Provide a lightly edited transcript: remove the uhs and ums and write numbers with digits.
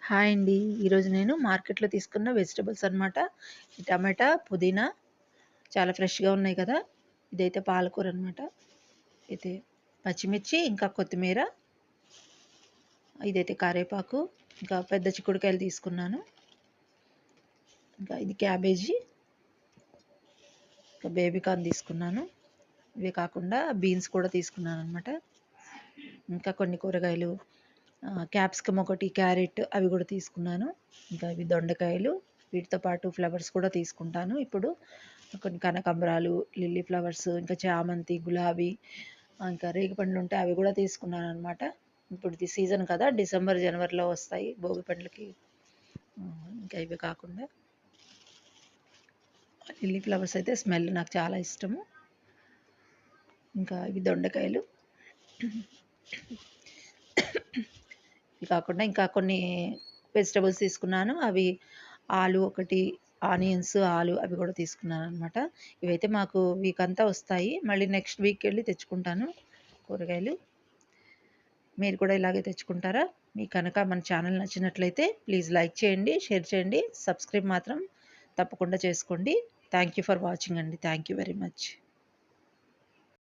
Hi అండి. ఈరోజు నేను మార్కెట్‌లో తీసుకున్న వెజిటబుల్స్ అనమాట. ఈ టమాటా, పుదీనా చాలా ఫ్రెష్‌గా ఉన్నాయి కదా! ఇదైతే పాలకూర అనమాట. అయితే పచ్చిమిర్చి, ఇంకా కొత్తిమీర, ఇదైతే కరివేపాకు, ఇంకా పెద్ద చిక్కుడుకాయలు తీసుకున్నాను. ఇంకా ఇది క్యాబేజీ, ఇంకా బేబీ కార్న్ తీసుకున్నాను. ఇవే కాకుండా బీన్స్ కూడా తీసుకున్నాననమాట. ఇంకా కొన్ని కూరగాయలు క్యాప్సికమ్ ఒకటి, క్యారెట్ అవి కూడా తీసుకున్నాను. ఇంకా ఇవి దొండకాయలు, వీటితో పాటు ఫ్లవర్స్ కూడా తీసుకుంటాను. ఇప్పుడు కొన్ని కనకాంబరాలు, లిల్లీ ఫ్లవర్స్, ఇంకా చామంతి, గులాబీ, ఇంకా రేగిపండ్లు ఉంటే అవి కూడా తీసుకున్నాననమాట. ఇప్పుడు ఇది సీజన్ కదా, డిసెంబర్, జనవరిలో వస్తాయి భోగి పండ్లకి. ఇంకా ఇవి కాకుండా లిల్లీ ఫ్లవర్స్ అయితే స్మెల్ నాకు చాలా ఇష్టము. ఇంకా ఇవి దొండకాయలు. ఇవి కాకుండా ఇంకా కొన్ని వెజిటబుల్స్ తీసుకున్నాను. అవి ఆలు ఒకటి, ఆనియన్స్, ఆలు అవి కూడా తీసుకున్నాననమాట. ఇవైతే మాకు వీక్ అంతా వస్తాయి. మళ్ళీ నెక్స్ట్ వీక్ వెళ్ళి తెచ్చుకుంటాను కూరగాయలు. మీరు కూడా ఇలాగే తెచ్చుకుంటారా? మీకు కనుక మన ఛానల్ నచ్చినట్లయితే ప్లీజ్ లైక్ చేయండి, షేర్ చేయండి, సబ్స్క్రైబ్ మాత్రం తప్పకుండా చేసుకోండి. థ్యాంక్ యూ ఫర్ వాచింగ్ అండి. Thank you very much.